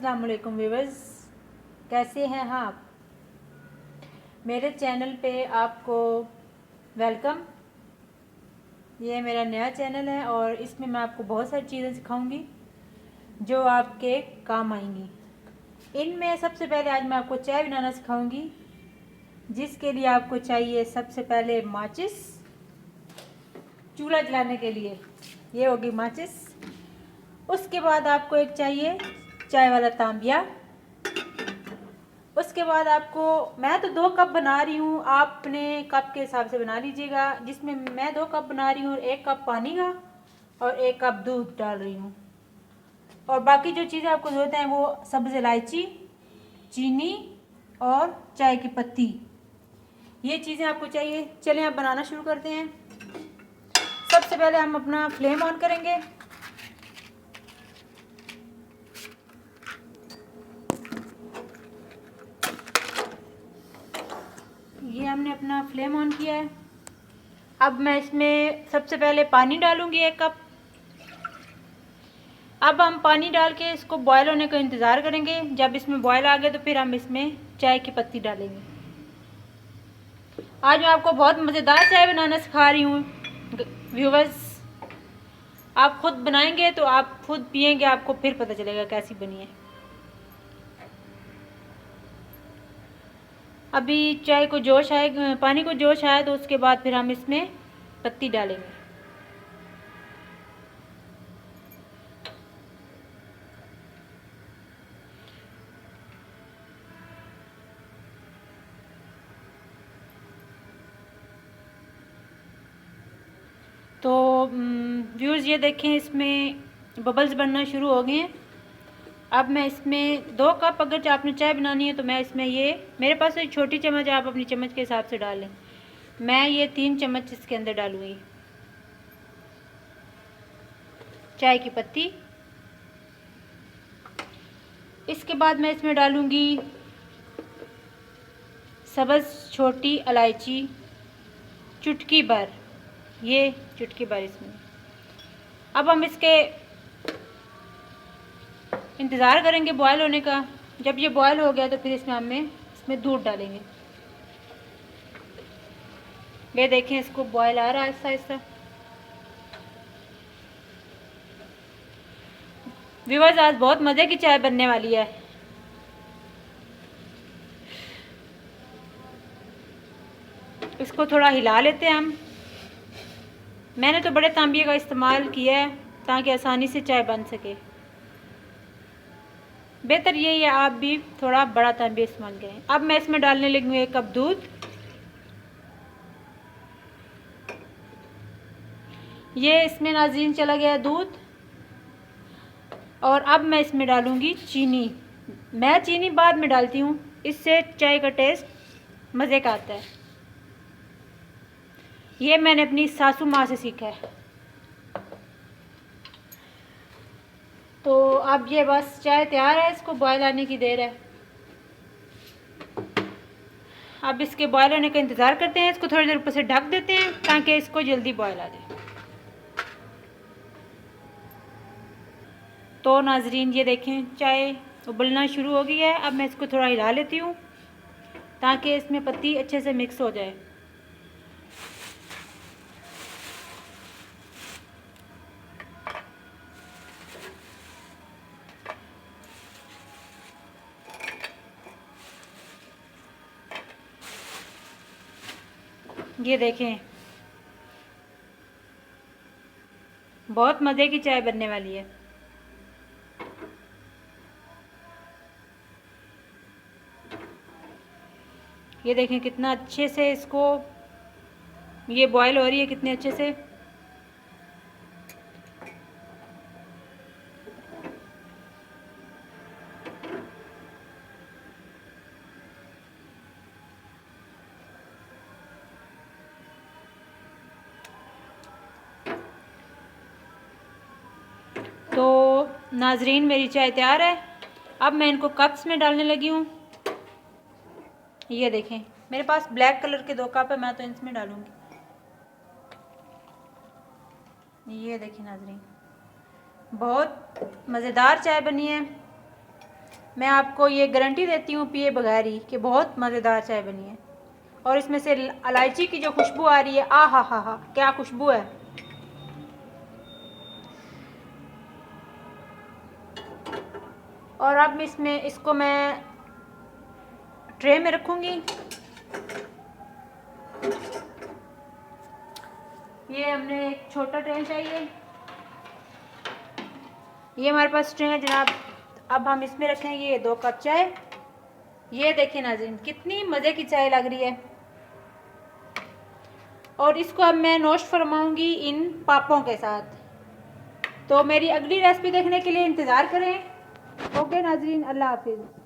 अस्सलाम वालेकुम व्यूअर्स, कैसे हैं आप। मेरे चैनल पे आपको वेलकम। ये मेरा नया चैनल है और इसमें मैं आपको बहुत सारी चीज़ें सिखाऊंगी जो आपके काम आएंगी। इनमें सबसे पहले आज मैं आपको चाय बनाना सिखाऊंगी, जिसके लिए आपको चाहिए सबसे पहले माचिस। चूल्हा जलाने के लिए ये होगी माचिस। उसके बाद आपको एक चाहिए चाय वाला तांबिया। उसके बाद आपको, मैं तो 2 कप बना रही हूँ, आप अपने कप के हिसाब से बना लीजिएगा। जिसमें मैं 2 कप बना रही हूँ और 1 कप पानी का और 1 कप दूध डाल रही हूँ। और बाकी जो चीज़ें आपको ज़रूरत है वो सब्ज़ इलायची, चीनी और चाय की पत्ती, ये चीज़ें आपको चाहिए। चलें आप बनाना शुरू करते हैं। सबसे पहले हम अपना फ्लेम ऑन करेंगे। ये हमने अपना फ्लेम ऑन किया है। अब मैं इसमें सबसे पहले पानी डालूंगी 1 कप। अब हम पानी डाल के इसको बॉयल होने का इंतज़ार करेंगे। जब इसमें बॉयल आ गए तो फिर हम इसमें चाय की पत्ती डालेंगे। आज मैं आपको बहुत मज़ेदार चाय बनाना सिखा रही हूँ व्यूवर्स। आप खुद बनाएंगे तो आप खुद पिएंगे, आपको फिर पता चलेगा कैसी बनी है। अभी चाय को जोश आए, पानी को जोश आए तो उसके बाद फिर हम इसमें पत्ती डालेंगे। तो व्यूज़ ये देखें, इसमें बबल्स बनना शुरू हो गए हैं। अब मैं इसमें 2 कप, अगर आपने चाय बनानी है तो मैं इसमें, ये मेरे पास एक छोटी चम्मच है, आप अपनी चम्मच के हिसाब से डाल लें। मैं ये 3 चम्मच इसके अंदर डालूँगी चाय की पत्ती। इसके बाद मैं इसमें डालूँगी सब्ज़ छोटी इलायची, चुटकी भर, ये चुटकी भर इसमें। अब हम इसके इंतज़ार करेंगे बॉयल होने का। जब ये बॉयल हो गया तो फिर इसमें दूध डालेंगे। ये देखें, इसको बॉयल आ रहा है आहिस्ता आहिस्ता। व्यूअर्स, आज बहुत मज़े की चाय बनने वाली है। इसको थोड़ा हिला लेते हैं हम। मैंने तो बड़े तांबिये का इस्तेमाल किया है ताकि आसानी से चाय बन सके। बेहतर यही है आप भी थोड़ा बड़ा तांबिया इस्तेमाल करें। अब मैं इसमें डालने लगी हूँ 1 कप दूध। ये इसमें नाज़रीन चला गया दूध। और अब मैं इसमें डालूँगी चीनी। मैं चीनी बाद में डालती हूँ, इससे चाय का टेस्ट मज़े का आता है। ये मैंने अपनी सासू माँ से सीखा है। तो अब ये बस चाय तैयार है, इसको बॉयल आने की देर है। अब इसके बॉयल होने का इंतज़ार करते हैं। इसको थोड़ी देर ऊपर से ढक देते हैं ताकि इसको जल्दी बॉयल आ जाए। तो नाजरीन ये देखें, चाय उबलना शुरू हो गई है। अब मैं इसको थोड़ा हिला लेती हूँ ताकि इसमें पत्ती अच्छे से मिक्स हो जाए। ये देखें, बहुत मज़े की चाय बनने वाली है। ये देखें कितना अच्छे से इसको, ये बॉयल हो रही है कितने अच्छे से। तो नाजरीन, मेरी चाय तैयार है। अब मैं इनको कप्स में डालने लगी हूँ। ये देखें, मेरे पास ब्लैक कलर के 2 कप है, मैं तो इसमें डालूँगी। ये देखें नाजरीन, बहुत मज़ेदार चाय बनी है। मैं आपको ये गारंटी देती हूँ पिए बगैर ही कि बहुत मज़ेदार चाय बनी है। और इसमें से इलायची की जो खुशबू आ रही है, आ हा क्या खुशबू है। और अब इसमें इसको मैं ट्रे में रखूँगी। ये हमने एक छोटा ट्रे चाहिए, ये हमारे पास ट्रे है जनाब। अब हम इसमें रखेंगे ये 2 कप चाय। ये देखिए नाज़रीन कितनी मज़े की चाय लग रही है। और इसको अब मैं नोश फरमाऊँगी इन पापों के साथ। तो मेरी अगली रेसिपी देखने के लिए इंतज़ार करें। ओके नाज़रीन, अल्लाह हाफिज़।